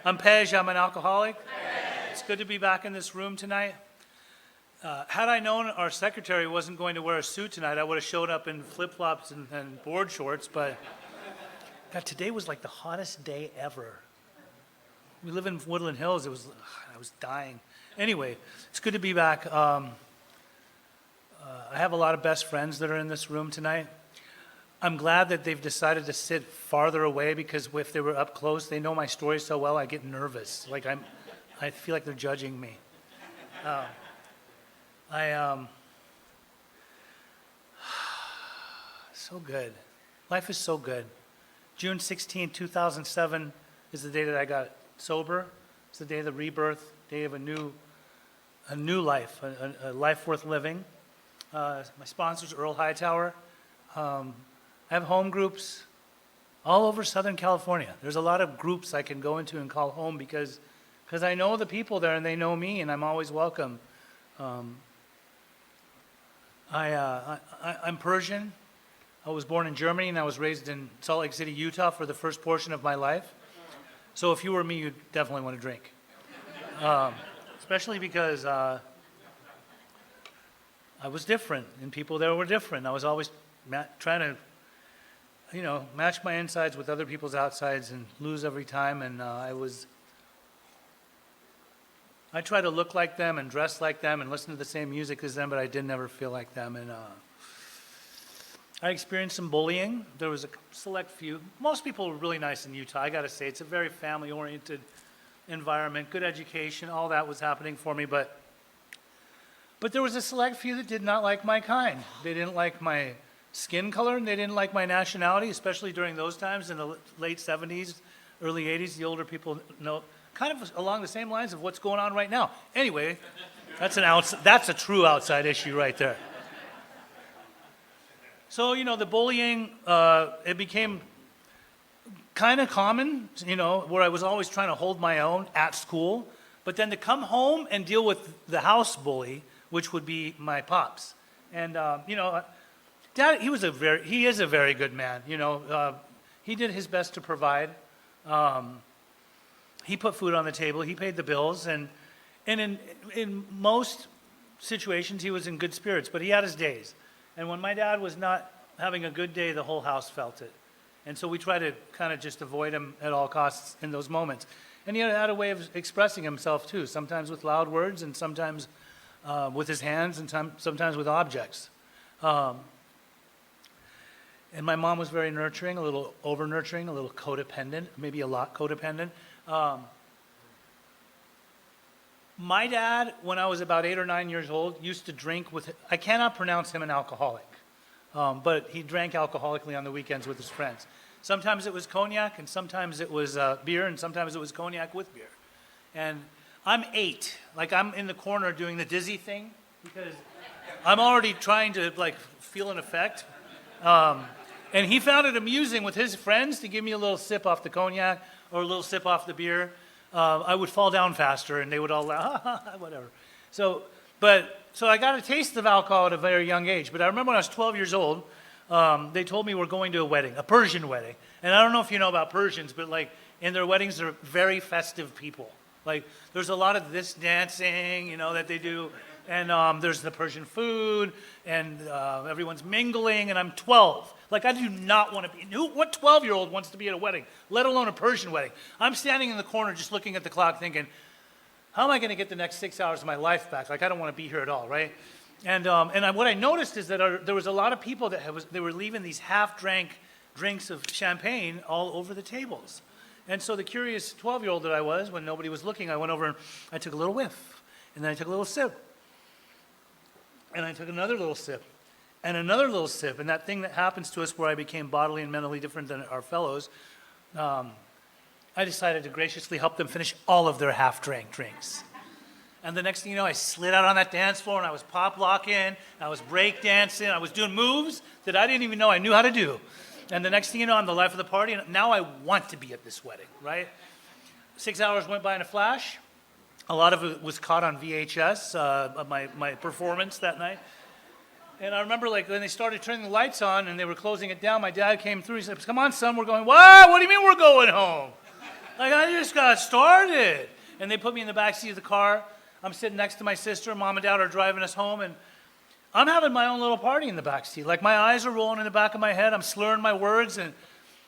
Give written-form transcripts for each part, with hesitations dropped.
I'm Pej. I'm an alcoholic. It's good to be back in this room tonight. Had I known our secretary wasn't going to wear a suit tonight, I would have showed up in flip-flops and board shorts, but God, today was like the hottest day ever. We live in Woodland Hills. I was dying. Anyway, it's good to be back. I have a lot of best friends that are in this room tonight. I'm glad that they've decided to sit farther away because if they were up close, they know my story so well, I get nervous. I feel like they're judging me. So good. Life is so good. June 16, 2007 is the day that I got sober. It's the day of the rebirth, day of a new life, a life worth living. My sponsor's Earl Hightower. I have home groups all over Southern California. There's a lot of groups I can go into and call home because I know the people there and they know me and I'm always welcome. I'm Persian. I was born in Germany and I was raised in Salt Lake City, Utah for the first portion of my life. So if you were me, you'd definitely want to drink. Especially because I was different and people there were different. I was always trying to match my insides with other people's outsides and lose every time. And I tried to look like them and dress like them and listen to the same music as them, but I did never feel like them. And I experienced some bullying. There was a select few. Most people were really nice in Utah, I gotta say. It's a very family-oriented environment, good education, all that was happening for me. But there was a select few that did not like my kind. They didn't like my skin color, and they didn't like my nationality, especially during those times in the late 70s, early 80s. The older people know, kind of along the same lines of what's going on right now. Anyway, that's a true outside issue right there. So, the bullying, it became kind of common, where I was always trying to hold my own at school, but then to come home and deal with the house bully, which would be my pops. And, Dad, he is a very good man. He did his best to provide. He put food on the table. He paid the bills, and in most situations he was in good spirits. But he had his days, and when my dad was not having a good day, the whole house felt it. And so we try to kind of just avoid him at all costs in those moments. And he had a way of expressing himself too. Sometimes with loud words, and sometimes with his hands, and sometimes with objects. And my mom was very nurturing, a little over-nurturing, a little codependent, maybe a lot codependent. My dad, when I was about 8 or 9 years old, used to drink I cannot pronounce him an alcoholic, but he drank alcoholically on the weekends with his friends. Sometimes it was cognac, and sometimes it was beer, and sometimes it was cognac with beer. And I'm 8, I'm in the corner doing the dizzy thing, because I'm already trying to feel an effect. And he found it amusing with his friends to give me a little sip off the cognac or a little sip off the beer. I would fall down faster, and they would all laugh, whatever. So I got a taste of alcohol at a very young age. But I remember when I was 12 years old, they told me we're going to a wedding, a Persian wedding. And I don't know if you know about Persians, but in their weddings, they're very festive people. There's a lot of this dancing, that they do. And there's the Persian food, and everyone's mingling, and I'm 12. I do not want to be. What 12-year-old wants to be at a wedding, let alone a Persian wedding? I'm standing in the corner just looking at the clock thinking, how am I going to get the next 6 hours of my life back? I don't want to be here at all, right? And what I noticed is that there was a lot of people they were leaving these half-drank drinks of champagne all over the tables. And so the curious 12-year-old that I was, when nobody was looking, I went over and I took a little whiff, and then I took a little sip. And I took another little sip, and another little sip, and that thing that happens to us where I became bodily and mentally different than our fellows, I decided to graciously help them finish all of their half-drank drinks. And the next thing you know, I slid out on that dance floor, and I was pop-locking, I was break-dancing, I was doing moves that I didn't even know I knew how to do. And the next thing you know, I'm the life of the party, and now I want to be at this wedding, right? 6 hours went by in a flash. A lot of it was caught on VHS, my performance that night. And I remember when they started turning the lights on and they were closing it down, my dad came through. He said, come on, son, we're going. What do you mean we're going home? Like, I just got started. And they put me in the back seat of the car. I'm sitting next to my sister. Mom and Dad are driving us home, and I'm having my own little party in the back seat. Like, my eyes are rolling in the back of my head. I'm slurring my words. And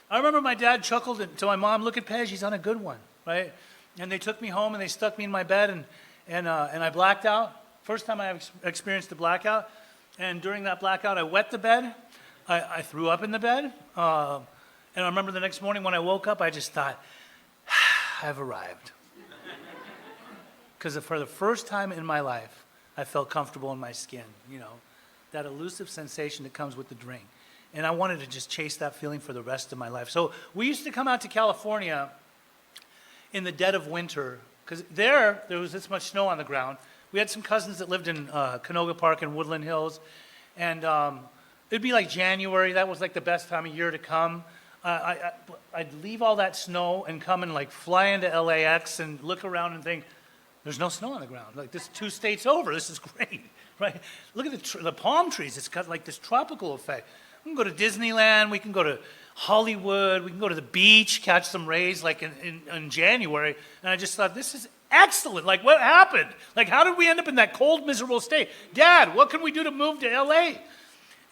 I remember my dad chuckled to my mom, "Look at Pej, he's on a good one," right? And they took me home, and they stuck me in my bed, and I blacked out. First time I experienced a blackout. And during that blackout, I wet the bed. I threw up in the bed. And I remember the next morning when I woke up, I just thought, I've arrived. Because for the first time in my life, I felt comfortable in my skin, that elusive sensation that comes with the drink. And I wanted to just chase that feeling for the rest of my life. So we used to come out to California in the dead of winter, because there was this much snow on the ground. We had some cousins that lived in Canoga Park and Woodland Hills, and it'd be like January. That was like the best time of year to come. I'd leave all that snow and come and like fly into LAX and look around and think, there's no snow on the ground. Like, this 2 states over. This is great, right? Look at the palm trees. It's got like this tropical effect. We can go to Disneyland. We can go to Hollywood. We can go to the beach, catch some rays like in January. And I just thought, this is excellent. Like, what happened? Like, how did we end up in that cold, miserable state? Dad, what can we do to move to LA?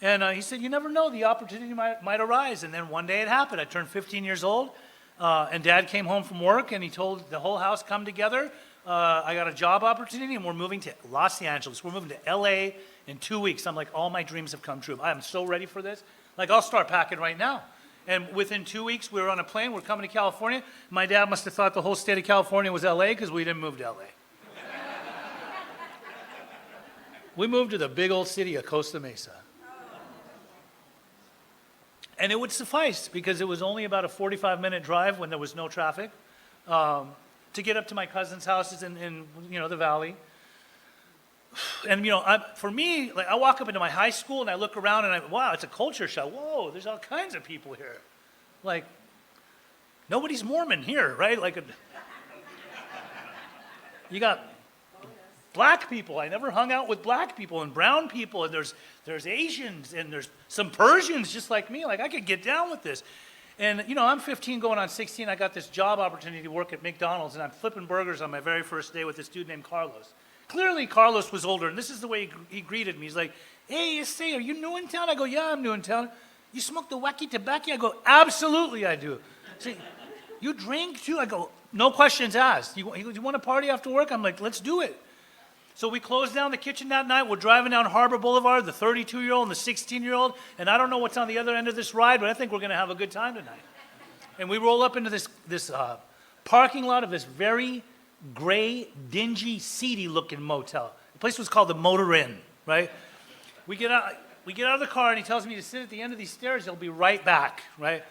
And he said, you never know, the opportunity might arise. And then one day it happened. I turned 15 years old, and Dad came home from work, and he told the whole house, come together. I got a job opportunity, and we're moving to Los Angeles. We're moving to LA in 2 weeks. I'm like, all my dreams have come true. I am so ready for this. Like, I'll start packing right now. And within 2 weeks, we were on a plane. We're coming to California. My dad must have thought the whole state of California was LA because we didn't move to LA. We moved to the big old city of Costa Mesa. And it would suffice because it was only about a 45-minute drive when there was no traffic to get up to my cousin's houses in the valley. And for me, like, I walk up into my high school and I look around and wow, it's a culture shock. Whoa, there's all kinds of people here. Like, nobody's Mormon here, right? Like, you got black people. I never hung out with black people and brown people, and there's Asians, and there's some Persians just like me. Like, I could get down with this. And, I'm 15 going on 16. I got this job opportunity to work at McDonald's, and I'm flipping burgers on my very first day with this dude named Carlos. Clearly, Carlos was older, and this is the way he greeted me. He's like, "Hey, say, are you new in town?" I go, "Yeah, I'm new in town." "You smoke the wacky tobacco?" I go, "Absolutely, I do." "Say, you drink too?" I go, "No questions asked." You want to party after work?" I'm like, "Let's do it." So we closed down the kitchen that night. We're driving down Harbor Boulevard, the 32-year-old and the 16-year-old, and I don't know what's on the other end of this ride, but I think we're going to have a good time tonight. And we roll up into this parking lot of this very gray, dingy, seedy-looking motel. The place was called the Motor Inn, right? We get out of the car, and he tells me to sit at the end of these stairs. He'll be right back, right?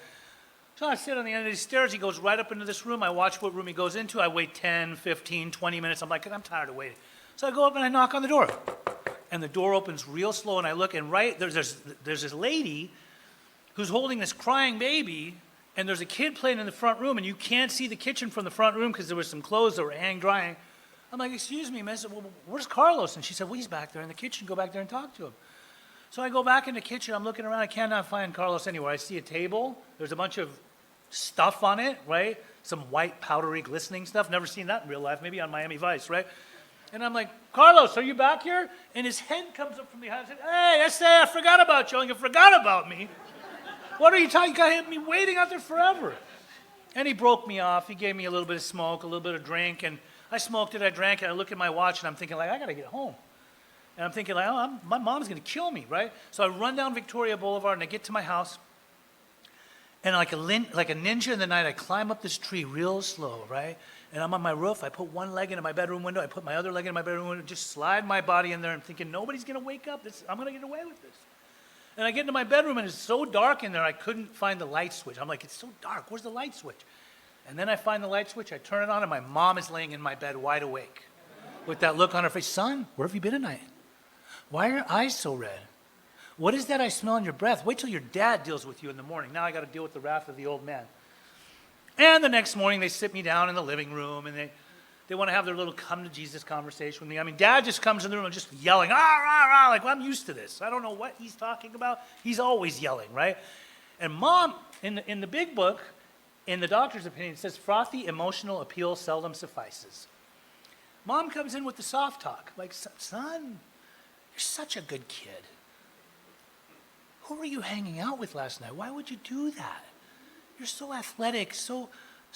So I sit on the end of these stairs. He goes right up into this room. I watch what room he goes into. I wait 10, 15, 20 minutes. I'm like, I'm tired of waiting. So I go up and I knock on the door. And the door opens real slow, and I look, and there's this lady who's holding this crying baby, and there's a kid playing in the front room, and you can't see the kitchen from the front room because there was some clothes that were hang drying. I'm like, "Excuse me, miss, well, where's Carlos?" And she said, "Well, he's back there in the kitchen. Go back there and talk to him." So I go back in the kitchen. I'm looking around. I cannot find Carlos anywhere. I see a table. There's a bunch of stuff on it, right? Some white, powdery, glistening stuff. Never seen that in real life. Maybe on Miami Vice, right? And I'm like, "Carlos, are you back here?" And his head comes up from behind. I said, "Hey, I forgot about you. You forgot about me. What are you talking? You got me waiting out there forever." And he broke me off. He gave me a little bit of smoke, a little bit of drink, and I smoked it, I drank it. I look at my watch, and I'm thinking, like, I got to get home. And I'm thinking, like, my mom's going to kill me, right? So I run down Victoria Boulevard, and I get to my house, and like a ninja in the night, I climb up this tree real slow, right? And I'm on my roof. I put one leg into my bedroom window. I put my other leg into my bedroom window, just slide my body in there. I'm thinking, nobody's going to wake up. I'm going to get away with this. And I get into my bedroom, and it's so dark in there, I couldn't find the light switch. I'm like, it's so dark. Where's the light switch? And then I find the light switch. I turn it on, and my mom is laying in my bed wide awake with that look on her face. "Son, where have you been tonight? Why are your eyes so red? What is that I smell in your breath? Wait till your dad deals with you in the morning. Now I got to deal with the wrath of the old man." And the next morning, they sit me down in the living room, and they want to have their little come-to-Jesus conversation with me. I mean, Dad just comes in the room and just yelling, "Ah, rah, rah," like, well, I'm used to this. I don't know what he's talking about. He's always yelling, right? And Mom, in the big book, In the doctor's opinion, it says frothy emotional appeal seldom suffices. Mom comes in with the soft talk, like, son, you're such a good kid. Who were you hanging out with last night? Why would you do that? You're so athletic, so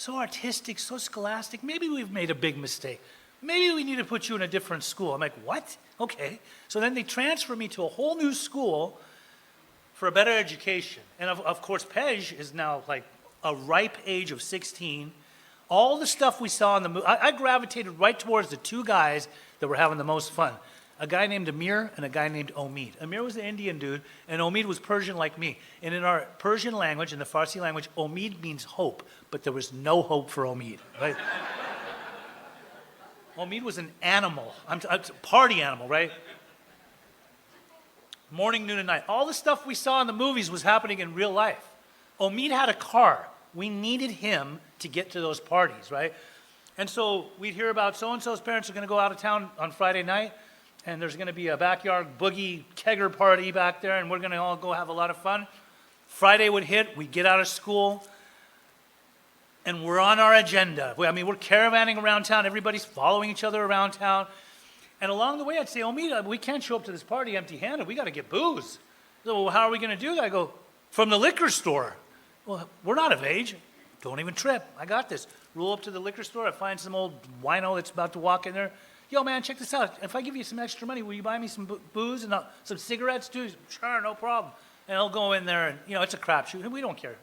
artistic, so scholastic. Maybe we've made a big mistake. Maybe we need to put you in a different school. I'm like, what? Okay. So then they transfer me to a whole new school for a better education. And of course, Pej is now like a ripe age of 16. All the stuff we saw in the movie, I gravitated right towards the two guys that were having the most fun. A guy named Amir and a guy named Omid. Amir was an Indian dude, and Omid was Persian like me. And in our Persian language, in the Farsi language, Omid means hope, but there was no hope for Omid. Right? Omid was an animal, a party animal, right? Morning, noon, and night. All the stuff we saw in the movies was happening in real life. Omid had a car. We needed him to get to those parties, right? And so we'd hear about so-and-so's parents are going to go out of town on Friday night, and there's going to be a backyard boogie kegger party back there, and we're going to all go have a lot of fun. Friday would hit, we'd get out of school, and we're on our agenda. We're caravanning around town. Everybody's following each other around town. And along the way, I'd say, Omid, we can't show up to this party empty-handed. We got to get booze. So, well, how are we going to do that? I go, from the liquor store. Well, we're not of age. Don't even trip. I got this. Roll up to the liquor store. I find some old wino that's about to walk in there. Yo, man, check this out. If I give you some extra money, will you buy me some booze and some cigarettes too? Sure, no problem. And I'll go in there, and it's a crapshoot. And we don't care.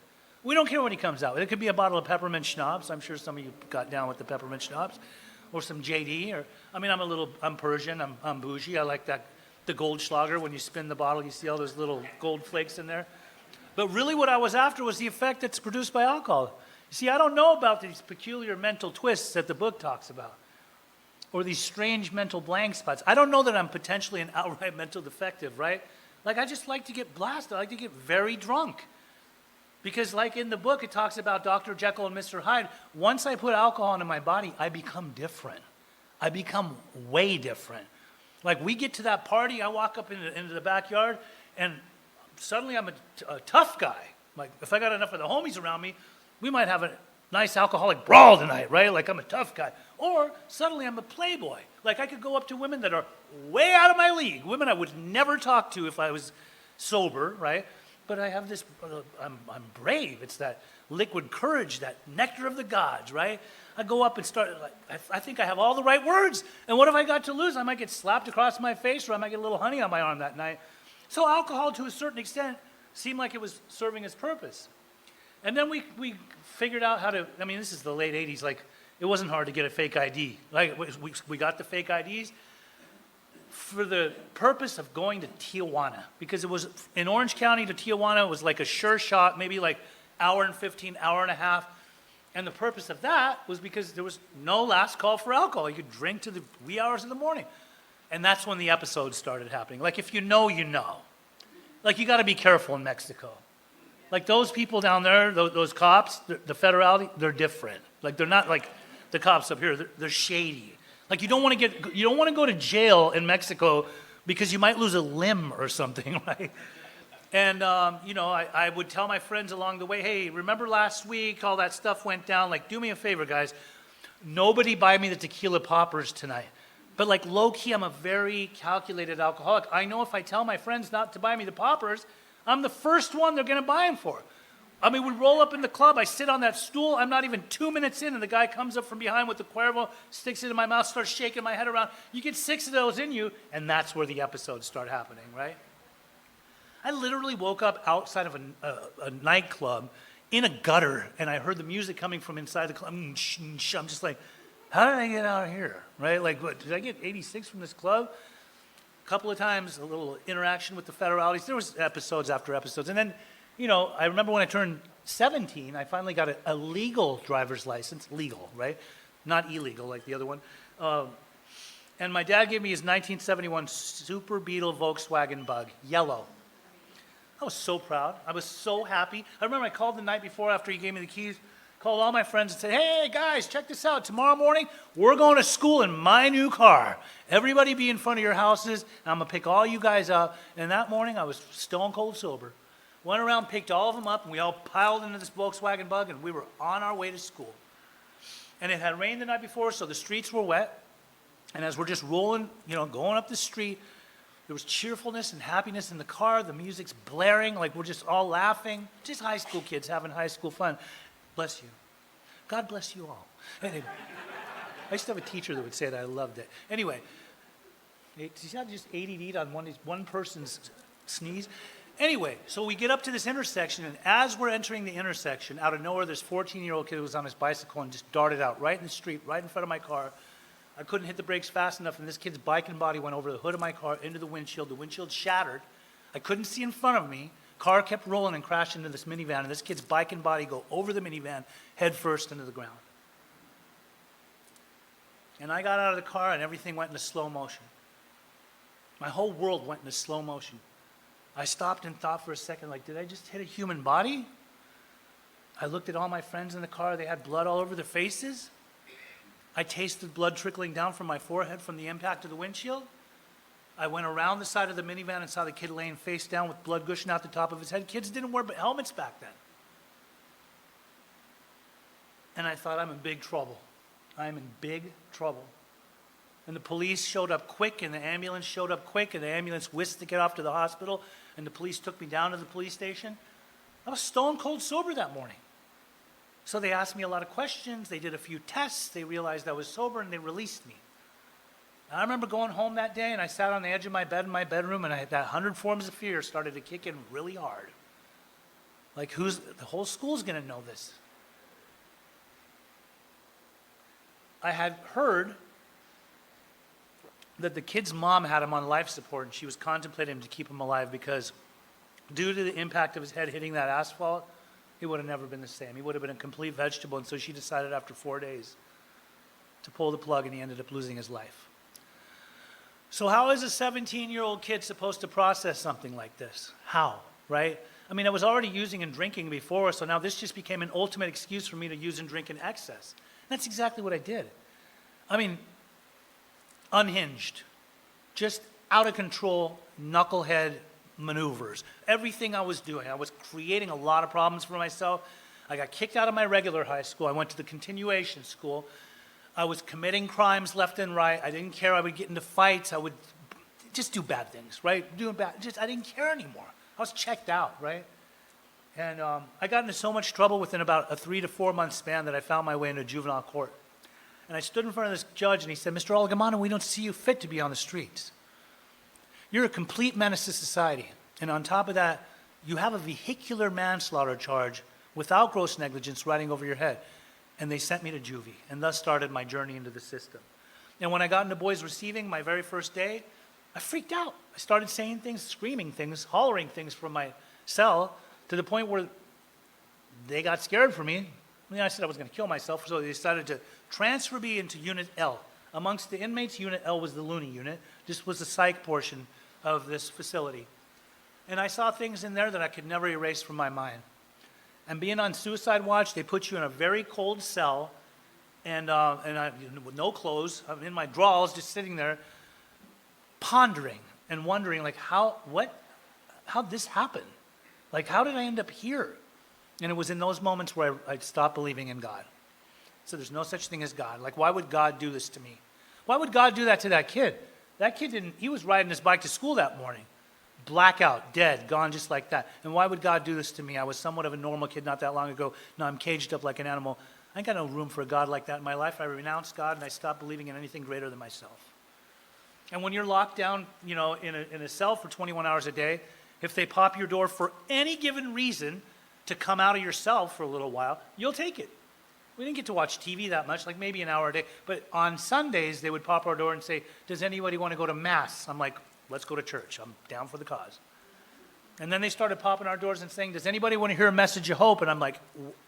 We don't care when he comes out. It could be a bottle of peppermint schnapps. I'm sure some of you got down with the peppermint schnapps. Or some JD. I'm Persian. I'm bougie. I like that, the Goldschlager. When you spin the bottle, you see all those little gold flakes in there. But really what I was after was the effect that's produced by alcohol. You see, I don't know about these peculiar mental twists that the book talks about, or these strange mental blank spots. I don't know that I'm potentially an outright mental defective, right? Like, I just like to get blasted. I like to get very drunk. Because like in the book, it talks about Dr. Jekyll and Mr. Hyde. Once I put alcohol into my body, I become different. I become way different. Like, we get to that party, I walk up into the backyard, and suddenly I'm a tough guy. Like, if I got enough of the homies around me, we might have a nice alcoholic brawl tonight, right? Like, I'm a tough guy. Or suddenly I'm a playboy. Like, I could go up to women that are way out of my league, women I would never talk to if I was sober, right? But I have this, I'm brave. It's that liquid courage, that nectar of the gods, right? I go up and start, I think I have all the right words. And what have I got to lose? I might get slapped across my face, or I might get a little honey on my arm that night. So alcohol, to a certain extent, seemed like it was serving its purpose. And then we figured out how to, this is the late 80s, like, it wasn't hard to get a fake ID. Like, we got the fake IDs for the purpose of going to Tijuana, because it was, in Orange County to Tijuana, was like a sure shot, maybe like hour and 15, hour and a half. And the purpose of that was because there was no last call for alcohol. You could drink to the wee hours of the morning. And that's when the episodes started happening. Like, if you know, you know. Like, you got to be careful in Mexico. Like, those people down there, those cops, the federality, they're different. Like, they're not like the cops up here. They're shady. Like, you don't want to go to jail in Mexico because you might lose a limb or something, right? And, I would tell my friends along the way, hey, remember last week, all that stuff went down? Like, do me a favor, guys. Nobody buy me the tequila poppers tonight. But, like, low-key, I'm a very calculated alcoholic. I know if I tell my friends not to buy me the poppers, I'm the first one they're going to buy them for. We roll up in the club, I sit on that stool, I'm not even 2 minutes in, and the guy comes up from behind with the Cuervo, sticks it in my mouth, starts shaking my head around. You get 6 of those in you, and that's where the episodes start happening, right? I literally woke up outside of a nightclub in a gutter, and I heard the music coming from inside the club. I'm just like, how did I get out of here, right? Like, what, did I get 86 from this club? A couple of times, a little interaction with the federalities. There was episodes after episodes, and then, I remember when I turned 17, I finally got a legal driver's license. Legal, right? Not illegal like the other one. And my dad gave me his 1971 Super Beetle Volkswagen Bug, yellow. I was so proud. I was so happy. I remember I called the night before after he gave me the keys, called all my friends and said, hey, guys, check this out. Tomorrow morning, we're going to school in my new car. Everybody be in front of your houses, and I'm going to pick all you guys up. And that morning, I was stone cold sober. went around, picked all of them up, and we all piled into this Volkswagen Bug, and we were on our way to school. And it had rained the night before, so the streets were wet. And as we're just rolling, going up the street, there was cheerfulness and happiness in the car. The music's blaring, like we're just all laughing. Just high school kids having high school fun. Bless you. God bless you all. Anyway, I used to have a teacher that would say that. I loved it. Anyway, she's not just ADD on one person's sneeze. Anyway, so we get up to this intersection, and as we're entering the intersection, out of nowhere, this 14-year-old kid was on his bicycle and just darted out right in the street, right in front of my car. I couldn't hit the brakes fast enough, and this kid's bike and body went over the hood of my car into the windshield. The windshield shattered. I couldn't see in front of me. Car kept rolling and crashed into this minivan, and this kid's bike and body go over the minivan, head first into the ground. And I got out of the car, and everything went into slow motion. My whole world went into slow motion. I stopped and thought for a second, like, did I just hit a human body? I looked at all my friends in the car. They had blood all over their faces. I tasted blood trickling down from my forehead from the impact of the windshield. I went around the side of the minivan and saw the kid laying face down with blood gushing out the top of his head. Kids didn't wear helmets back then. And I thought, I'm in big trouble. I'm in big trouble. And the police showed up quick, and the ambulance showed up quick, and the ambulance whisked to get off to the hospital, and the police took me down to the police station. I was stone cold sober that morning. So they asked me a lot of questions. They did a few tests. They realized I was sober, and they released me. And I remember going home that day, and I sat on the edge of my bed in my bedroom, and that 100 forms of fear started to kick in really hard. Like, the whole school's going to know this. I had heard that the kid's mom had him on life support, and she was contemplating to keep him alive because due to the impact of his head hitting that asphalt, he would have never been the same. He would have been a complete vegetable, and so she decided after 4 days to pull the plug, and he ended up losing his life. So how is a 17-year-old kid supposed to process something like this? How, right? I mean, I was already using and drinking before, so now this just became an ultimate excuse for me to use and drink in excess. And that's exactly what I did. I mean, unhinged, just out of control, knucklehead maneuvers. Everything I was doing, I was creating a lot of problems for myself. I got kicked out of my regular high school. I went to the continuation school. I was committing crimes left and right. I didn't care. I would get into fights. I would just do bad things, right? I didn't care anymore. I was checked out, right? And I got into so much trouble within about a 3 to 4 month span that I found my way into juvenile court. And I stood in front of this judge, and he said, Mr. Olagamano, we don't see you fit to be on the streets. You're a complete menace to society. And on top of that, you have a vehicular manslaughter charge without gross negligence riding over your head. And they sent me to juvie, and thus started my journey into the system. And when I got into boys receiving my very first day, I freaked out. I started saying things, screaming things, hollering things from my cell to the point where they got scared for me. I said I was going to kill myself, so they decided to transfer me into Unit L. Amongst the inmates, Unit L was the loony unit. This was the psych portion of this facility. And I saw things in there that I could never erase from my mind. And being on suicide watch, they put you in a very cold cell, and with no clothes. I'm in my drawers, just sitting there, pondering and wondering, like, how'd this happen? Like, how did I end up here? And it was in those moments where I stopped believing in God. So there's no such thing as God. Like, why would God do this to me? Why would God do that to that kid? That kid he was riding his bike to school that morning. Blackout, dead, gone just like that. And why would God do this to me? I was somewhat of a normal kid not that long ago. Now I'm caged up like an animal. I ain't got no room for a God like that in my life. I renounced God, and I stopped believing in anything greater than myself. And when you're locked down, in a cell for 21 hours a day, if they pop your door for any given reason to come out of your cell for a little while, you'll take it. We didn't get to watch TV that much, like maybe an hour a day. But on Sundays, they would pop our door and say, does anybody want to go to Mass? I'm like, let's go to church. I'm down for the cause. And then they started popping our doors and saying, does anybody want to hear a message of hope? And I'm like,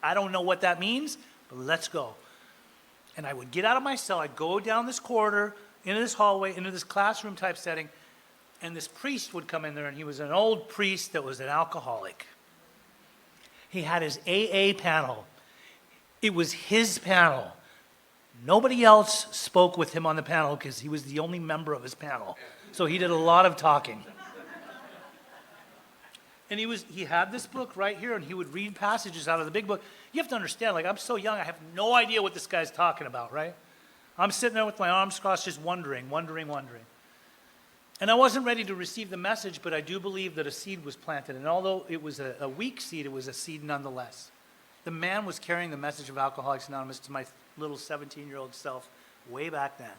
I don't know what that means, but let's go. And I would get out of my cell. I'd go down this corridor, into this hallway, into this classroom type setting, and this priest would come in there, and he was an old priest that was an alcoholic. He had his AA panel. It was his panel. Nobody else spoke with him on the panel because he was the only member of his panel. So he did a lot of talking. And he had this book right here, and he would read passages out of the big book. You have to understand, like, I'm so young, I have no idea what this guy's talking about, right? I'm sitting there with my arms crossed, just wondering. And I wasn't ready to receive the message, but I do believe that a seed was planted. And although it was a weak seed, it was a seed nonetheless. The man was carrying the message of Alcoholics Anonymous to my little 17-year-old self way back then.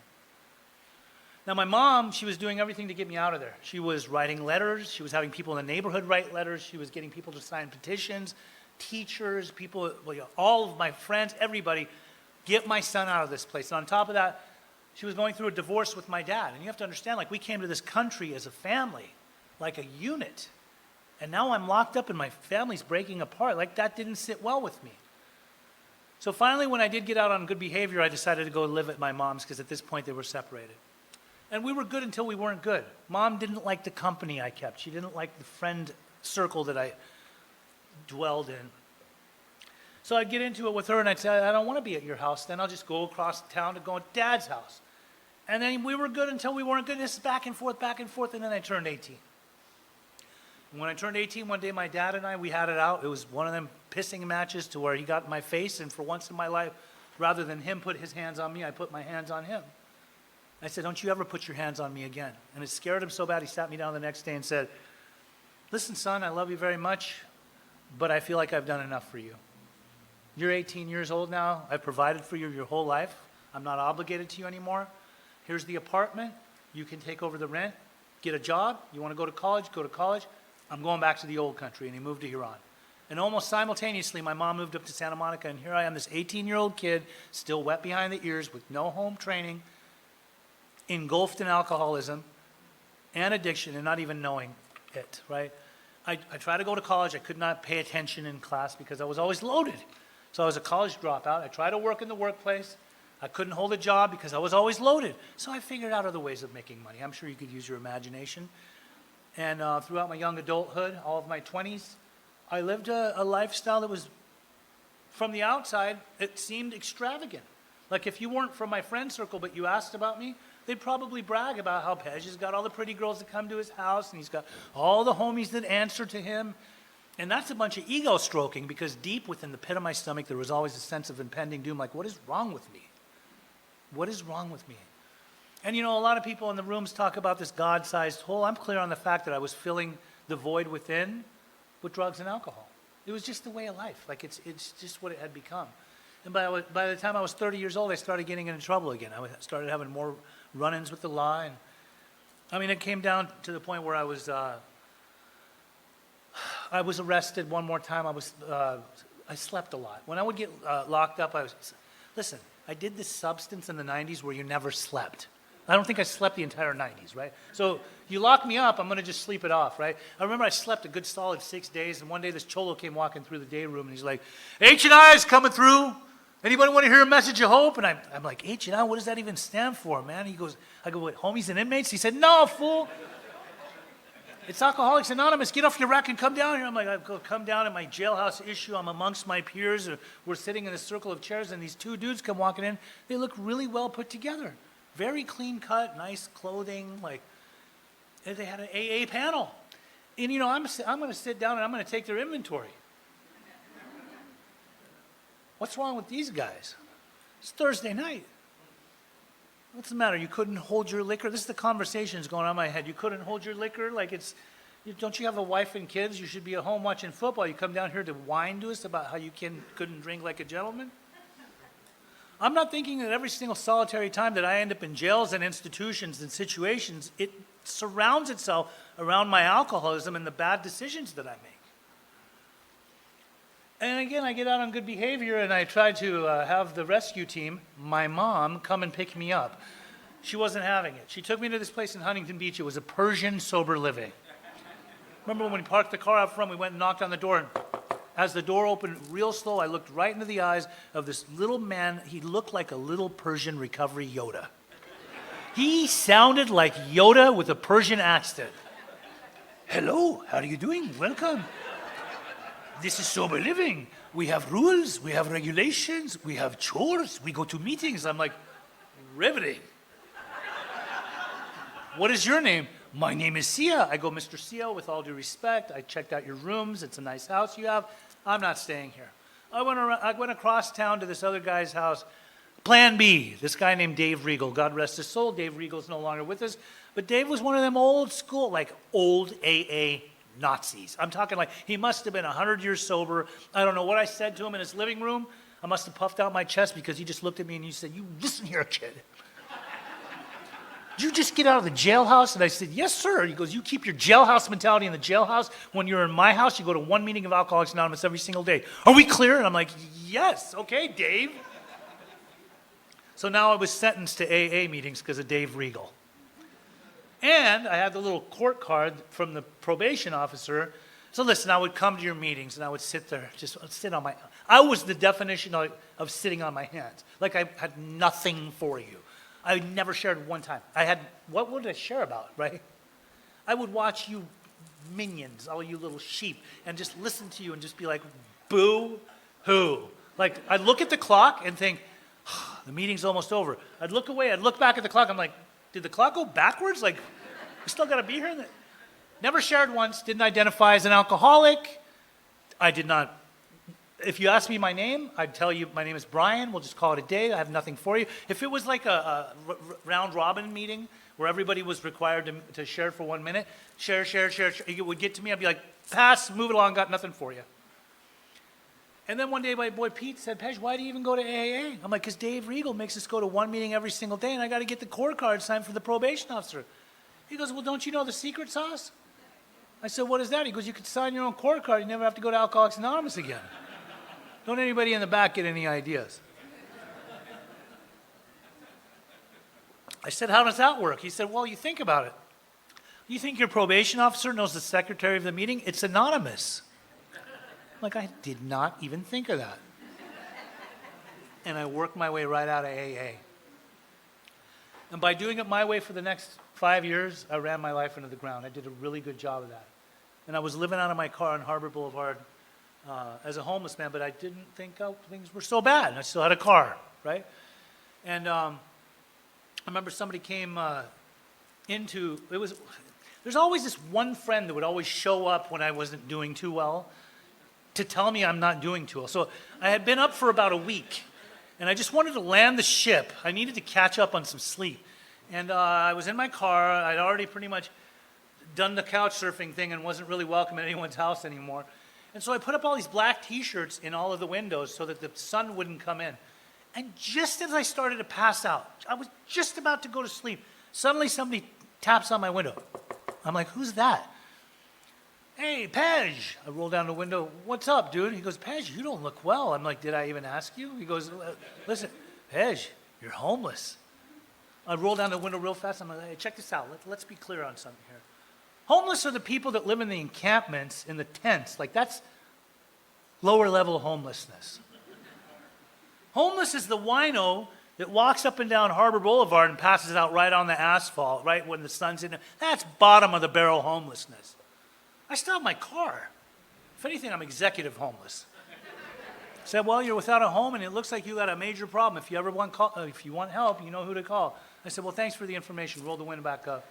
Now, my mom, she was doing everything to get me out of there. She was writing letters. She was having people in the neighborhood write letters. She was getting people to sign petitions, teachers, people, all of my friends, everybody, get my son out of this place. And on top of that, she was going through a divorce with my dad. And you have to understand, like, we came to this country as a family, like a unit. And now I'm locked up and my family's breaking apart. Like, that didn't sit well with me. So finally, when I did get out on good behavior, I decided to go live at my mom's, because at this point they were separated. And we were good until we weren't good. Mom didn't like the company I kept. She didn't like the friend circle that I dwelled in. So I'd get into it with her and I'd say, I don't want to be at your house. Then I'll just go across town to go to Dad's house. And then we were good until we weren't good. This is back and forth, and then I turned 18. And when I turned 18, one day my dad and I, we had it out. It was one of them pissing matches to where he got in my face, and for once in my life, rather than him put his hands on me, I put my hands on him. I said, don't you ever put your hands on me again. And it scared him so bad, he sat me down the next day and said, listen, son, I love you very much, but I feel like I've done enough for you. You're 18 years old now. I've provided for you your whole life. I'm not obligated to you anymore. Here's the apartment. You can take over the rent, get a job. You want to go to college, go to college. I'm going back to the old country. And he moved to Huron. And almost simultaneously, my mom moved up to Santa Monica, and here I am, this 18-year-old kid, still wet behind the ears with no home training, engulfed in alcoholism and addiction and not even knowing it, right? I tried to go to college. I could not pay attention in class because I was always loaded. So I was a college dropout. I tried to work in the workplace. I couldn't hold a job because I was always loaded. So I figured out other ways of making money. I'm sure you could use your imagination. And throughout my young adulthood, all of my 20s, I lived a lifestyle that was, from the outside, it seemed extravagant. Like if you weren't from my friend circle but you asked about me, they'd probably brag about how Pej has got all the pretty girls that come to his house, and he's got all the homies that answer to him. And that's a bunch of ego stroking, because deep within the pit of my stomach, there was always a sense of impending doom, like, what is wrong with me? What is wrong with me? And you know, a lot of people in the rooms talk about this God-sized hole. I'm clear on the fact that I was filling the void within with drugs and alcohol. It was just the way of life. Like, it's just what it had become. And by the time I was 30 years old, I started getting into trouble again. I started having more run-ins with the law. And I mean, it came down to the point where I was arrested one more time. I slept a lot. When I would get locked up, listen, I did this substance in the 90s where you never slept. I don't think I slept the entire 90s, right? So you lock me up, I'm going to just sleep it off, right? I remember I slept a good solid 6 days, and one day this cholo came walking through the day room, and he's like, H&I is coming through. Anybody want to hear a message of hope? And I'm like, H&I, what does that even stand for, man? I go, what, homies and inmates? He said, no, fool. It's Alcoholics Anonymous. Get off your rack and come down here. I'm like, I go come down in my jailhouse issue. I'm amongst my peers. We're sitting in a circle of chairs, and these two dudes come walking in. They look really well put together. Very clean cut, nice clothing. Like, and they had an AA panel. And, you know, I'm going to sit down, and I'm going to take their inventory. What's wrong with these guys? It's Thursday night. What's the matter? You couldn't hold your liquor? This is the conversations going on in my head. You couldn't hold your liquor? Like, don't you have a wife and kids? You should be at home watching football. You come down here to whine to us about how you couldn't drink like a gentleman? I'm not thinking that every single solitary time that I end up in jails and institutions and situations, it surrounds itself around my alcoholism and the bad decisions that I make. And again, I get out on good behavior, and I try to have the rescue team, my mom, come and pick me up. She wasn't having it. She took me to this place in Huntington Beach. It was a Persian sober living. Remember when we parked the car out front, we went and knocked on the door, and as the door opened real slow, I looked right into the eyes of this little man. He looked like a little Persian recovery Yoda. He sounded like Yoda with a Persian accent. Hello, how are you doing? Welcome. This is sober living. We have rules, we have regulations, we have chores, we go to meetings. I'm like, riveting. What is your name? My name is Sia. I go, Mr. Sia, with all due respect, I checked out your rooms. It's a nice house you have. I'm not staying here. I went across town to this other guy's house. Plan B, this guy named Dave Regal. God rest his soul. Dave Regal's no longer with us. But Dave was one of them old school, like old AA Nazis. I'm talking like he must have been 100 years sober. I don't know what I said to him in his living room. I must have puffed out my chest because he just looked at me and he said, "You listen here, kid. Did you just get out of the jailhouse?" And I said, "Yes, sir." He goes, "You keep your jailhouse mentality in the jailhouse. When you're in my house, you go to one meeting of Alcoholics Anonymous every single day. Are we clear?" And I'm like, "Yes, okay, Dave." So now I was sentenced to AA meetings because of Dave Regal. And I had the little court card from the probation officer. So listen, I would come to your meetings and I would sit there, just sit on I was the definition of sitting on my hands. Like I had nothing for you. I never shared one time. What would I share about, right? I would watch you minions, all you little sheep, and just listen to you and just be like, boo-hoo. Like I'd look at the clock and think, the meeting's almost over. I'd look away, I'd look back at the clock, I'm like, did the clock go backwards? Like, we still gotta be here? Never shared once, didn't identify as an alcoholic. I did not, if you ask me my name, I'd tell you my name is Brian, we'll just call it a day, I have nothing for you. If it was like a round robin meeting where everybody was required to share for 1 minute, share, it would get to me, I'd be like, pass, move it along, got nothing for you. And then one day my boy Pete said, "Pej, why do you even go to AA?" I'm like, "Because Dave Regal makes us go to one meeting every single day and I got to get the court card signed for the probation officer." He goes, "Well, don't you know the secret sauce?" I said, "What is that?" He goes, "You could sign your own court card. You never have to go to Alcoholics Anonymous again." Don't anybody in the back get any ideas? I said, "How does that work?" He said, "Well, you think about it. You think your probation officer knows the secretary of the meeting? It's anonymous." Like, I did not even think of that. And I worked my way right out of AA. And by doing it my way for the next 5 years, I ran my life into the ground. I did a really good job of that. And I was living out of my car on Harbor Boulevard as a homeless man, but I didn't think things were so bad. I still had a car, right? And I remember somebody came there's always this one friend that would always show up when I wasn't doing too well to tell me I'm not doing too well. So I had been up for about a week, and I just wanted to land the ship. I needed to catch up on some sleep. And I was in my car. I'd already pretty much done the couch surfing thing and wasn't really welcome at anyone's house anymore. And so I put up all these black T-shirts in all of the windows so that the sun wouldn't come in. And just as I started to pass out, I was just about to go to sleep, suddenly somebody taps on my window. I'm like, "Who's that?" "Hey, Pej." I roll down the window. "What's up, dude?" He goes, "Pej, you don't look well." I'm like, "Did I even ask you?" He goes, "Listen, Pej, you're homeless." I roll down the window real fast. I'm like, "Hey, check this out. Let's be clear on something here. Homeless are the people that live in the encampments, in the tents. Like, that's lower level homelessness. Homeless is the wino that walks up and down Harbor Boulevard and passes out right on the asphalt, right when the sun's in it. That's bottom of the barrel homelessness. I still have my car. If anything, I'm executive homeless." I said, "Well, you're without a home, and it looks like you got a major problem. If you ever want if you want help, you know who to call." I said, "Well, thanks for the information." Roll the window back up.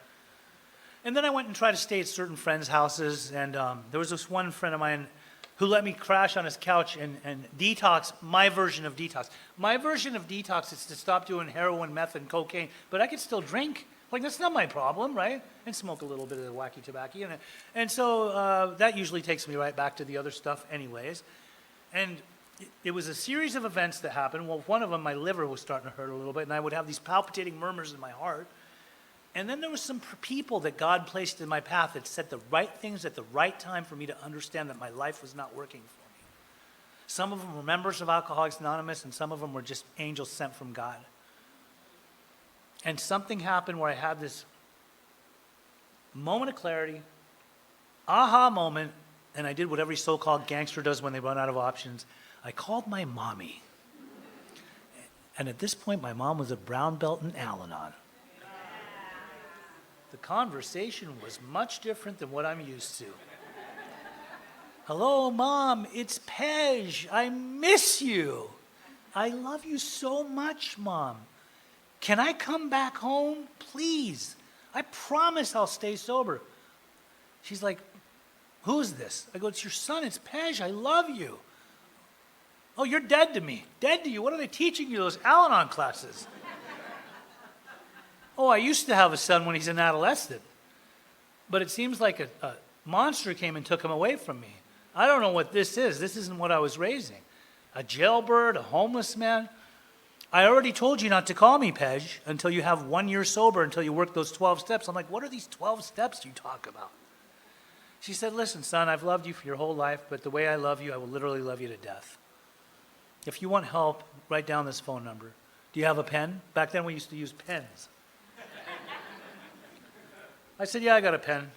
And then I went and tried to stay at certain friends' houses, and there was this one friend of mine who let me crash on his couch and detox, my version of detox. My version of detox is to stop doing heroin, meth, and cocaine, but I could still drink. Like, that's not my problem, right? And smoke a little bit of the wacky tobacco. And so that usually takes me right back to the other stuff anyways. And it was a series of events that happened. Well, one of them, my liver was starting to hurt a little bit, and I would have these palpitating murmurs in my heart. And then there was some people that God placed in my path that said the right things at the right time for me to understand that my life was not working for me. Some of them were members of Alcoholics Anonymous, and some of them were just angels sent from God. And something happened where I had this moment of clarity, aha moment, and I did what every so-called gangster does when they run out of options. I called my mommy. And at this point, my mom was a brown belt in Al-Anon. The conversation was much different than what I'm used to. "Hello, Mom, it's Pej. I miss you. I love you so much, Mom. Can I come back home, please? I promise I'll stay sober. She's like, who's this? I go, it's your son, it's Pej, I love you. Oh, you're dead to me. Dead to you? What are they teaching you, those Al-Anon classes? Oh, I used to have a son when he's an adolescent. But it seems like a monster came and took him away from me. I don't know what this is. This isn't what I was raising. A jailbird, a homeless man. I already told you not to call me Pej until you have 1 year sober, until you work those 12 steps. I'm like, what are these 12 steps you talk about? She said, listen, son, I've loved you for your whole life, but the way I love you, I will literally love you to death. If you want help, write down this phone number. Do you have a pen? Back then we used to use pens. I said, yeah, I got a pen.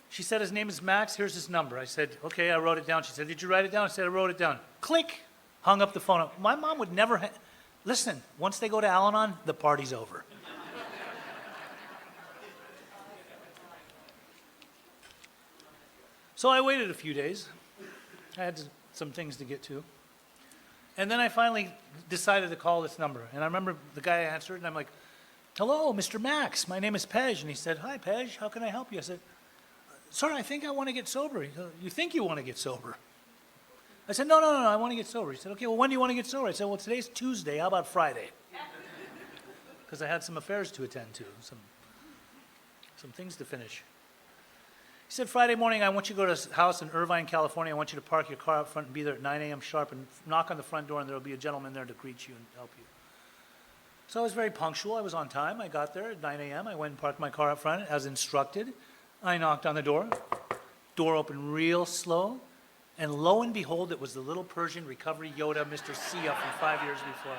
She said, his name is Max, here's his number. I said, okay, I wrote it down. She said, did you write it down? I said, I wrote it down. Click, hung up the phone. My mom would never, listen, once they go to Al-Anon, the party's over. So I waited a few days. I had some things to get to. And then I finally decided to call this number. And I remember the guy answered, and I'm like, hello, Mr. Max, my name is Pej. And he said, hi, Pej, how can I help you? I said, sir, I think I want to get sober. He said, you think you want to get sober? I said, no, I want to get sober. He said, okay, well, when do you want to get sober? I said, well, today's Tuesday. How about Friday? Because I had some affairs to attend to, some things to finish. He said, Friday morning, I want you to go to a house in Irvine, California. I want you to park your car out front and be there at 9 a.m. sharp and knock on the front door, and there will be a gentleman there to greet you and help you. So I was very punctual. I was on time. I got there at 9 a.m. I went and parked my car out front as instructed. I knocked on the door. Door opened real slow. And lo and behold, it was the little Persian recovery Yoda, Mr. Sia from 5 years before.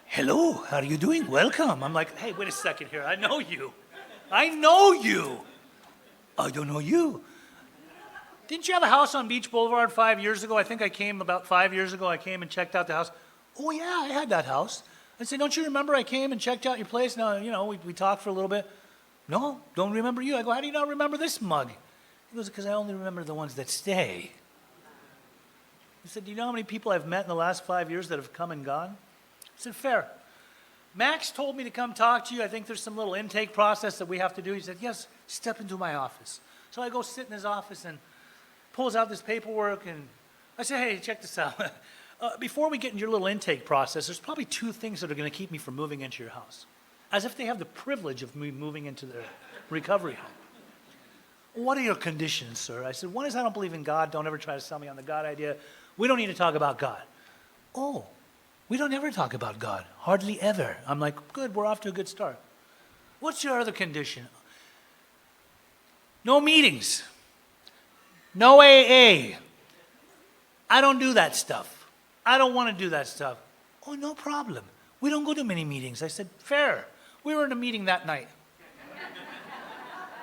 Hello, how are you doing? Welcome. I'm like, hey, wait a second here. I know you. I know you. I don't know you. Didn't you have a house on Beach Boulevard 5 years ago? I think I came about 5 years ago. I came and checked out the house. Oh, yeah, I had that house. I said, don't you remember I came and checked out your place? Now, we talked for a little bit. No, don't remember you. I go, how do you not remember this mug? He goes, because I only remember the ones that stay. He said, do you know how many people I've met in the last 5 years that have come and gone? I said, fair. Max told me to come talk to you. I think there's some little intake process that we have to do. He said, yes, step into my office. So I go sit in his office and pulls out this paperwork, and I say, hey, check this out. Before we get into your little intake process, there's probably 2 things that are going to keep me from moving into your house. As if they have the privilege of me moving into their recovery home. What are your conditions, sir? I said, one is I don't believe in God. Don't ever try to sell me on the God idea. We don't need to talk about God. Oh, we don't ever talk about God. Hardly ever. I'm like, good, we're off to a good start. What's your other condition? No meetings. No AA. I don't do that stuff. I don't want to do that stuff. Oh, no problem. We don't go to many meetings. I said, fair. We were in a meeting that night.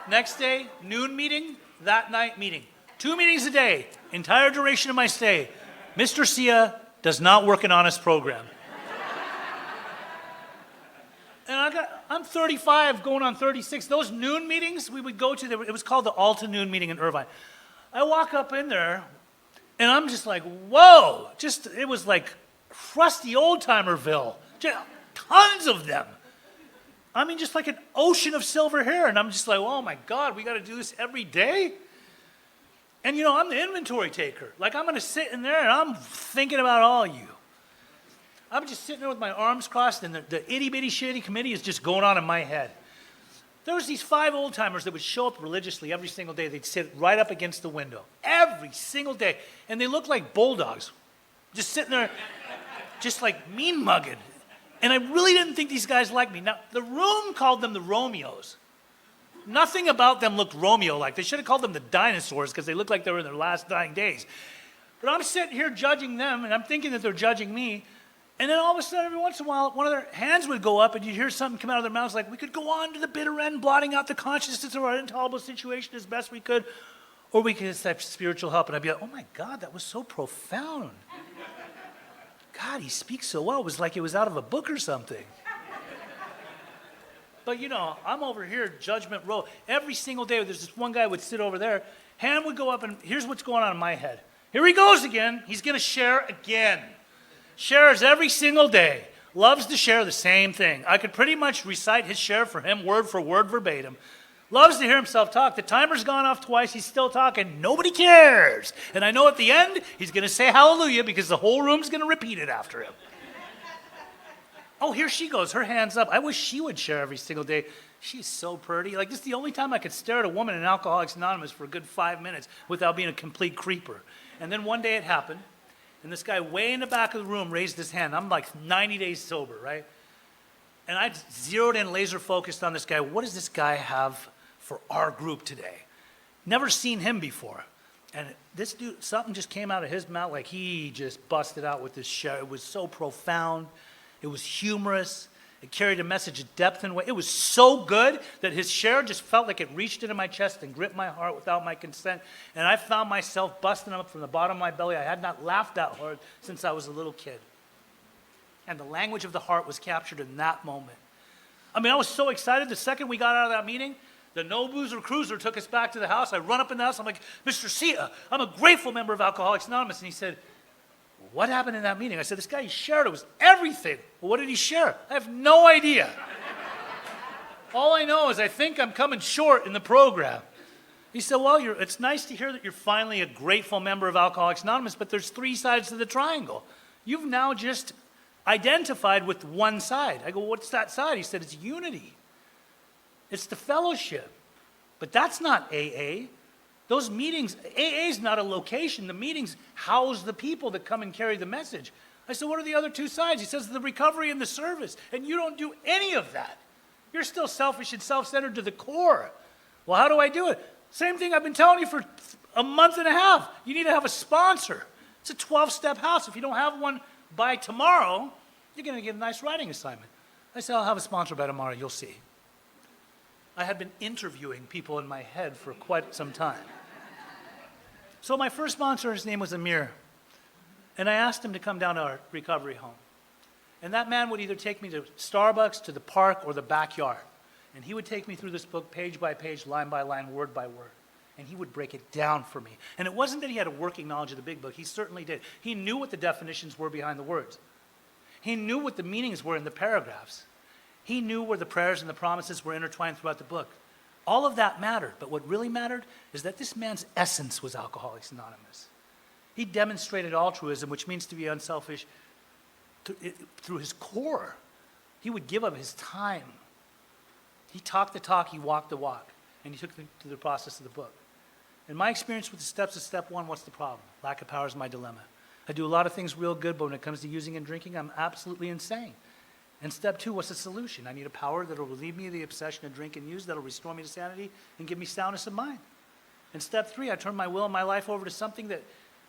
Next day, noon meeting, that night meeting. 2 meetings a day, entire duration of my stay. Mr. Sia does not work an honest program. And I'm 35, going on 36. Those noon meetings we would go to, it was called the Alta Noon Meeting in Irvine. I walk up in there, and I'm just like, whoa. It was like crusty old-timerville. Tons of them. I mean, just like an ocean of silver hair. And I'm just like, oh my God, we got to do this every day? And I'm the inventory taker. Like, I'm going to sit in there and I'm thinking about all you. I'm just sitting there with my arms crossed, and the itty-bitty shitty committee is just going on in my head. There was these 5 old-timers that would show up religiously every single day. They'd sit right up against the window. Every single day. And they looked like bulldogs. Just sitting there, just like mean mugging. And I really didn't think these guys liked me. Now, the room called them the Romeos. Nothing about them looked Romeo-like. They should have called them the dinosaurs because they looked like they were in their last dying days. But I'm sitting here judging them, and I'm thinking that they're judging me. And then all of a sudden, every once in a while, one of their hands would go up, and you'd hear something come out of their mouths like, we could go on to the bitter end, blotting out the consciousness of our intolerable situation as best we could, or we could accept spiritual help. And I'd be like, oh my God, that was so profound. God, he speaks so well. It was like it was out of a book or something. But I'm over here, Judgment Row. Every single day, there's this one guy would sit over there. Hand would go up, and here's what's going on in my head. Here he goes again. He's going to share again. Shares every single day. Loves to share the same thing. I could pretty much recite his share for him word for word verbatim. Loves to hear himself talk. The timer's gone off twice. He's still talking. Nobody cares. And I know at the end, he's going to say hallelujah because the whole room's going to repeat it after him. Oh, here she goes. Her hand's up. I wish she would share every single day. She's so pretty. Like, this is the only time I could stare at a woman in Alcoholics Anonymous for a good 5 minutes without being a complete creeper. And then one day it happened, and this guy way in the back of the room raised his hand. I'm like 90 days sober, right? And I zeroed in, laser focused on this guy. What does this guy have for our group today? Never seen him before. And this dude, something just came out of his mouth, like he just busted out with this share. It was so profound. It was humorous. It carried a message of depth and weight. It was so good that his share just felt like it reached into my chest and gripped my heart without my consent. And I found myself busting up from the bottom of my belly. I had not laughed that hard since I was a little kid. And the language of the heart was captured in that moment. I mean, I was so excited. The second we got out of that meeting, the No Boozer Cruiser took us back to the house. I run up in the house. I'm like, Mr. Sia, I'm a grateful member of Alcoholics Anonymous. And he said, what happened in that meeting? I said, this guy, he shared. It was everything. Well, what did he share? I have no idea. All I know is I think I'm coming short in the program. He said, well, it's nice to hear that you're finally a grateful member of Alcoholics Anonymous, but there's 3 sides to the triangle. You've now just identified with one side. I go, what's that side? He said, it's unity. It's the fellowship. But that's not AA. Those meetings, AA is not a location. The meetings house the people that come and carry the message. I said, what are the other 2 sides? He says, the recovery and the service. And you don't do any of that. You're still selfish and self-centered to the core. Well, how do I do it? Same thing I've been telling you for a month and a half. You need to have a sponsor. It's a 12-step house. If you don't have one by tomorrow, you're going to get a nice writing assignment. I said, I'll have a sponsor by tomorrow. You'll see. I had been interviewing people in my head for quite some time. So my first sponsor, his name was Amir, and I asked him to come down to our recovery home. And that man would either take me to Starbucks, to the park, or the backyard. And he would take me through this book page by page, line by line, word by word. And he would break it down for me. And it wasn't that he had a working knowledge of the big book. He certainly did. He knew what the definitions were behind the words. He knew what the meanings were in the paragraphs. He knew where the prayers and the promises were intertwined throughout the book. All of that mattered, but what really mattered is that this man's essence was Alcoholics Anonymous. He demonstrated altruism, which means to be unselfish, through his core. He would give up his time. He talked the talk, he walked the walk, and he took them through the process of the book. In my experience with the steps of step 1, what's the problem? Lack of power is my dilemma. I do a lot of things real good, but when it comes to using and drinking, I'm absolutely insane. And step 2, what's the solution? I need a power that will relieve me of the obsession to drink and use, that will restore me to sanity and give me soundness of mind. And step 3, I turn my will and my life over to something that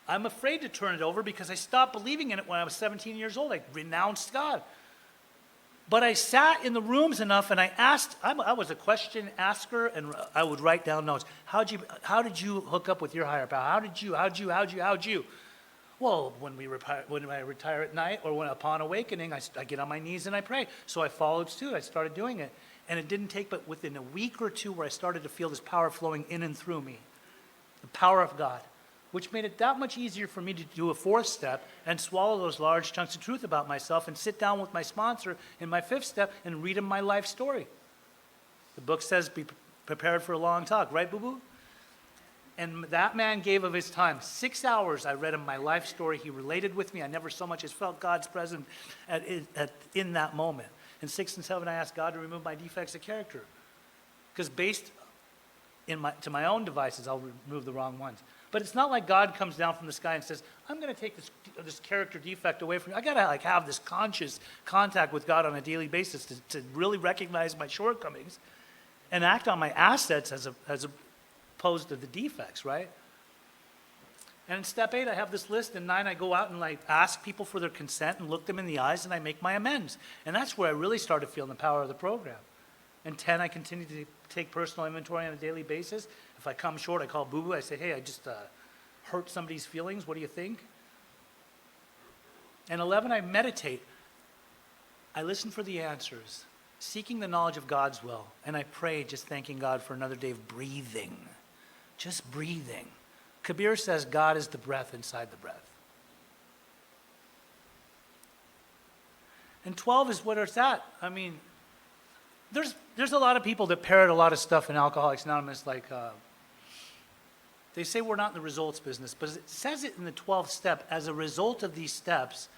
I'm afraid to turn it over because I stopped believing in it when I was 17 years old. I renounced God. But I sat in the rooms enough and I asked, I was a question asker, and I would write down notes. How did you hook up with your higher power? How'd you? Well, when I retire at night or when upon awakening, I get on my knees and I pray. So I followed suit. I started doing it. And it didn't take but within a week or 2 where I started to feel this power flowing in and through me. The power of God, which made it that much easier for me to do a 4th step and swallow those large chunks of truth about myself and sit down with my sponsor in my 5th step and read him my life story. The book says be prepared for a long talk, right, boo-boo? And that man gave of his time. 6 hours I read him my life story. He related with me. I never so much as felt God's presence in that moment. In 6 and 7, I asked God to remove my defects of character. Because based to my own devices, I'll remove the wrong ones. But it's not like God comes down from the sky and says, I'm going to take this character defect away from you. I got to have this conscious contact with God on a daily basis to really recognize my shortcomings and act on my assets as opposed to the defects, right? And in step 8, I have this list. In 9, I go out and ask people for their consent and look them in the eyes, and I make my amends. And that's where I really started feeling the power of the program. And 10, I continue to take personal inventory on a daily basis. If I come short, I call boo-boo. I say, hey, I just hurt somebody's feelings. What do you think? And 11, I meditate. I listen for the answers, seeking the knowledge of God's will. And I pray, just thanking God for another day of breathing. Just breathing. Kabir says God is the breath inside the breath. And 12 is what it's at. I mean, there's a lot of people that parrot a lot of stuff in Alcoholics Anonymous, like they say we're not in the results business, but it says it in the 12th step. As a result of these steps,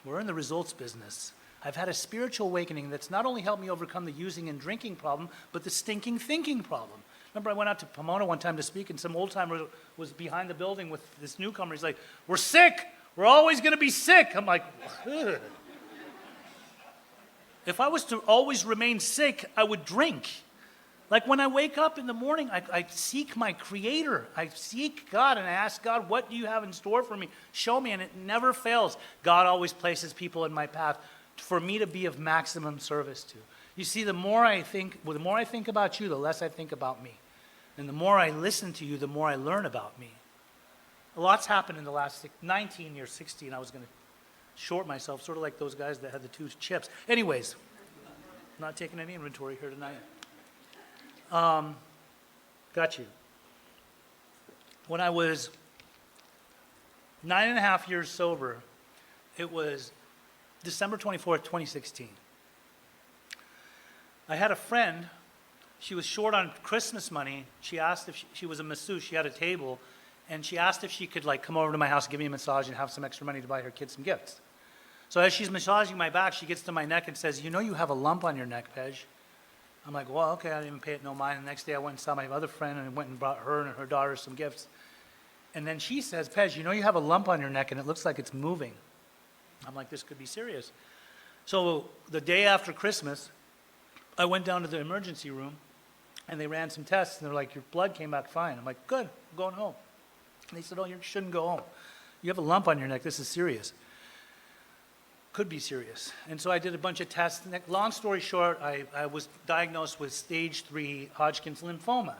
we're in the results business. I've had a spiritual awakening that's not only helped me overcome the using and drinking problem, but the stinking thinking problem. Remember, I went out to Pomona one time to speak, and some old timer was behind the building with this newcomer. He's like, "We're sick. We're always going to be sick." I'm like, ugh. If I was to always remain sick, I would drink. Like when I wake up in the morning, I seek my Creator. I seek God and I ask God, what do you have in store for me? Show me, and it never fails. God always places people in my path for me to be of maximum service to. You see, the more I think about you, the less I think about me. And the more I listen to you, the more I learn about me. A lot's happened in the last 19 years, 16. I was going to short myself, sort of like those guys that had the 2 chips. Anyways, not taking any inventory here tonight. Got you. When I was 9.5 years sober, it was December 24th, 2016. I had a friend. She was short on Christmas money. She asked if she was a masseuse. She had a table, and she asked if she could come over to my house, give me a massage, and have some extra money to buy her kids some gifts. So as she's massaging my back, she gets to my neck and says, "You know you have a lump on your neck, Pej." I'm like, "Well, okay." I didn't even pay it no mind. The next day I went and saw my other friend, and I went and brought her and her daughter some gifts. And then she says, "Pej, you know you have a lump on your neck, and it looks like it's moving." I'm like, this could be serious. So the day after Christmas, I went down to the emergency room, and they ran some tests, and they're like, "Your blood came back fine." I'm like, "Good, I'm going home." And they said, "Oh, you shouldn't go home. You have a lump on your neck. This is serious." Could be serious. And so I did a bunch of tests. Long story short, I was diagnosed with stage 3 Hodgkin's lymphoma.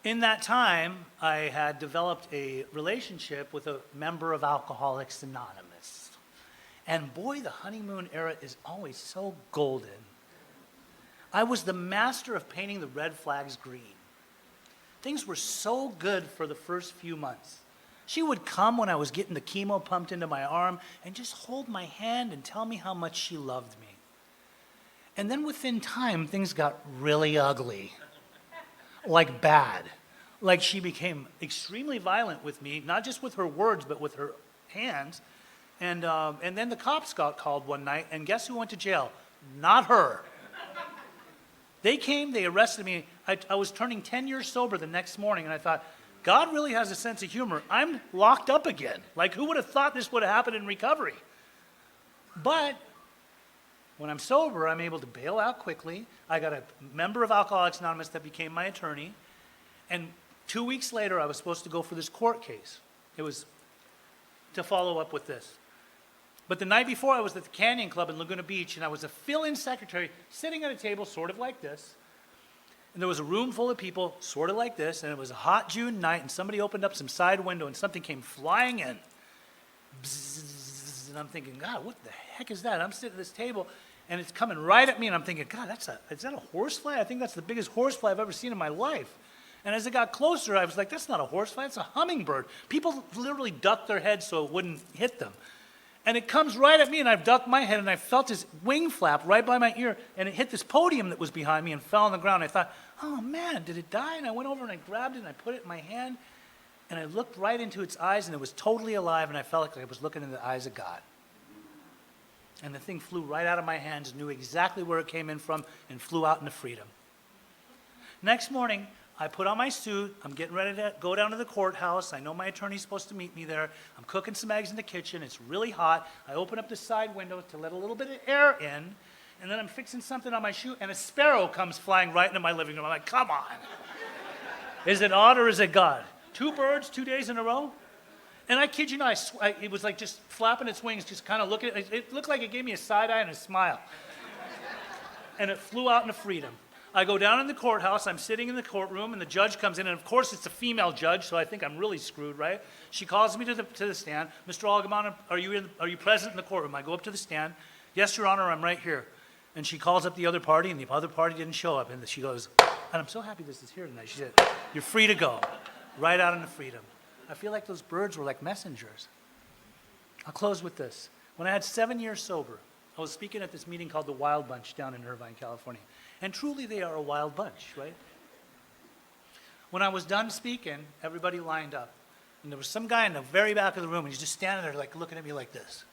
In that time, I had developed a relationship with a member of Alcoholics Anonymous. And boy, the honeymoon era is always so golden. I was the master of painting the red flags green. Things were so good for the first few months. She would come when I was getting the chemo pumped into my arm and just hold my hand and tell me how much she loved me. And then within time, things got really ugly. Like bad. Like she became extremely violent with me, not just with her words, but with her hands. And then the cops got called one night, and guess who went to jail? Not her. They came, they arrested me. I was turning 10 years sober the next morning, and I thought, God really has a sense of humor. I'm locked up again. Like, who would have thought this would have happened in recovery? But when I'm sober, I'm able to bail out quickly. I got a member of Alcoholics Anonymous that became my attorney. And 2 weeks later, I was supposed to go for this court case. It was to follow up with this. But the night before, I was at the Canyon Club in Laguna Beach, and I was a fill-in secretary sitting at a table sort of like this. And there was a room full of people sort of like this, and it was a hot June night, and somebody opened up some side window, and something came flying in. Bzzz, and I'm thinking, God, what the heck is that? I'm sitting at this table, and it's coming right at me, and I'm thinking, God, is that a horsefly? I think that's the biggest horsefly I've ever seen in my life. And as it got closer, I was like, that's not a horsefly, it's a hummingbird. People literally ducked their heads so it wouldn't hit them. And it comes right at me, and I've ducked my head, and I felt this wing flap right by my ear, and it hit this podium that was behind me and fell on the ground. I thought, oh man, did it die? And I went over and I grabbed it, and I put it in my hand, and I looked right into its eyes, and it was totally alive, and I felt like I was looking in the eyes of God. And the thing flew right out of my hands, knew exactly where it came in from, and flew out into freedom. Next morning, I put on my suit. I'm getting ready to go down to the courthouse. I know my attorney's supposed to meet me there. I'm cooking some eggs in the kitchen. It's really hot. I open up the side window to let a little bit of air in, and then I'm fixing something on my shoe, and a sparrow comes flying right into my living room. I'm like, come on. Is it odd or is it God? 2 birds, 2 days in a row? And I kid you not, it was like just flapping its wings, just kind of looking. It looked like it gave me a side eye and a smile. And it flew out into freedom. I go down in the courthouse, I'm sitting in the courtroom, and the judge comes in, and of course it's a female judge, so I think I'm really screwed, right? She calls me to the stand. Mr. Algamon, are you present in the courtroom? I go up to the stand. Yes, Your Honor, I'm right here. And she calls up the other party, and the other party didn't show up. And she goes, and I'm so happy this is here tonight. She said, you're free to go. Right out into freedom. I feel like those birds were like messengers. I'll close with this. When I had 7 years sober, I was speaking at this meeting called the Wild Bunch down in Irvine, California. And truly they are a wild bunch, right? When I was done speaking, everybody lined up. And there was some guy in the very back of the room, and he's just standing there like looking at me like this.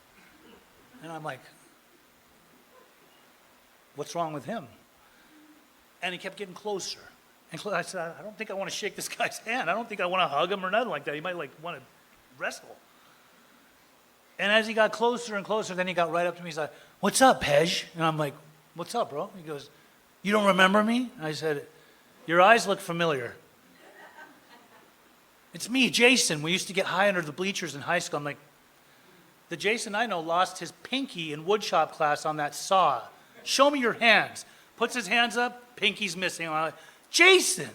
And I'm like, what's wrong with him? And he kept getting closer. And I said, I don't think I want to shake this guy's hand. I don't think I want to hug him or nothing like that. He might like want to wrestle. And as he got closer and closer, then he got right up to me. He's like, what's up, Pej? And I'm like, what's up, bro? He goes, you don't remember me? I said, your eyes look familiar. It's me, Jason. We used to get high under the bleachers in high school. I'm like, the Jason I know lost his pinky in woodshop class on that saw. Show me your hands. Puts his hands up, pinky's missing. I'm like, Jason,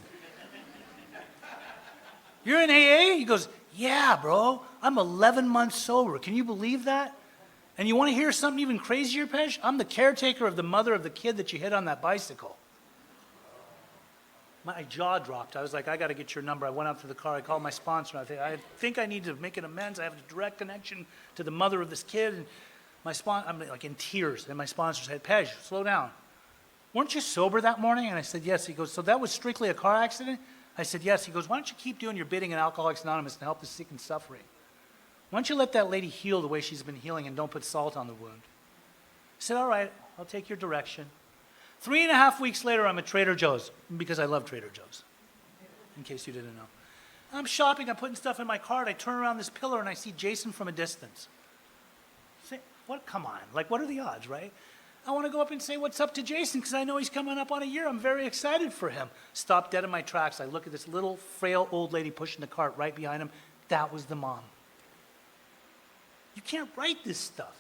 you're in AA? He goes, yeah, bro. I'm 11 months sober. Can you believe that? And you want to hear something even crazier, Pej? I'm the caretaker of the mother of the kid that you hit on that bicycle. My jaw dropped. I was like, I got to get your number. I went out to the car. I called my sponsor. I think I need to make an amends. I have a direct connection to the mother of this kid. And I'm like in tears. And my sponsor said, Pej, slow down. Weren't you sober that morning? And I said, yes. He goes, so that was strictly a car accident? I said, yes. He goes, why don't you keep doing your bidding in Alcoholics Anonymous and help the sick and suffering? Why don't you let that lady heal the way she's been healing and don't put salt on the wound? I said, all right, I'll take your direction. 3.5 weeks later, I'm at Trader Joe's, because I love Trader Joe's, in case you didn't know. I'm shopping, I'm putting stuff in my cart. I turn around this pillar and I see Jason from a distance. Say, what? Come on, like what are the odds, right? I want to go up and say what's up to Jason because I know he's coming up on a year. I'm very excited for him. Stop dead in my tracks. I look at this little frail old lady pushing the cart right behind him. That was the mom. You can't write this stuff.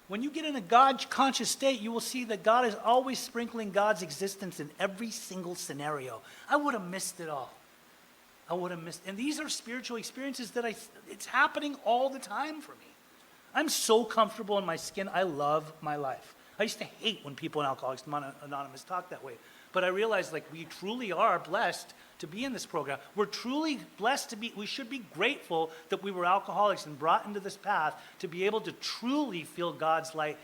When you get in a God-conscious state, you will see that God is always sprinkling God's existence in every single scenario. I would have missed it all. I would have missed, and these are spiritual experiences that it's happening all the time for me. I'm so comfortable in my skin. I love my life. I used to hate when people in Alcoholics Anonymous talk that way. But I realized like we truly are blessed to be in this program. We're truly blessed to be, we should be grateful that we were alcoholics and brought into this path to be able to truly feel God's light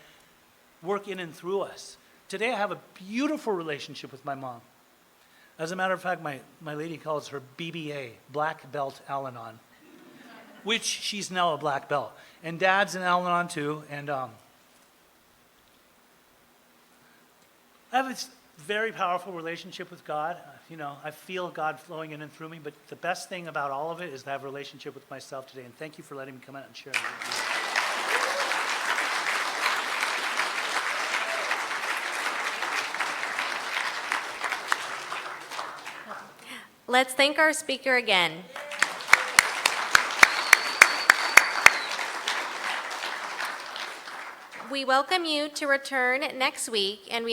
work in and through us. Today I have a beautiful relationship with my mom. As a matter of fact, my lady calls her BBA, Black Belt Al-Anon, which she's now a black belt. And Dad's an Al-Anon too, and I have this very powerful relationship with God. You know, I feel God flowing in and through me, but the best thing about all of it is to have a relationship with myself today. And thank you for letting me come out and share it with you. Let's thank our speaker again. We welcome you to return next week, and we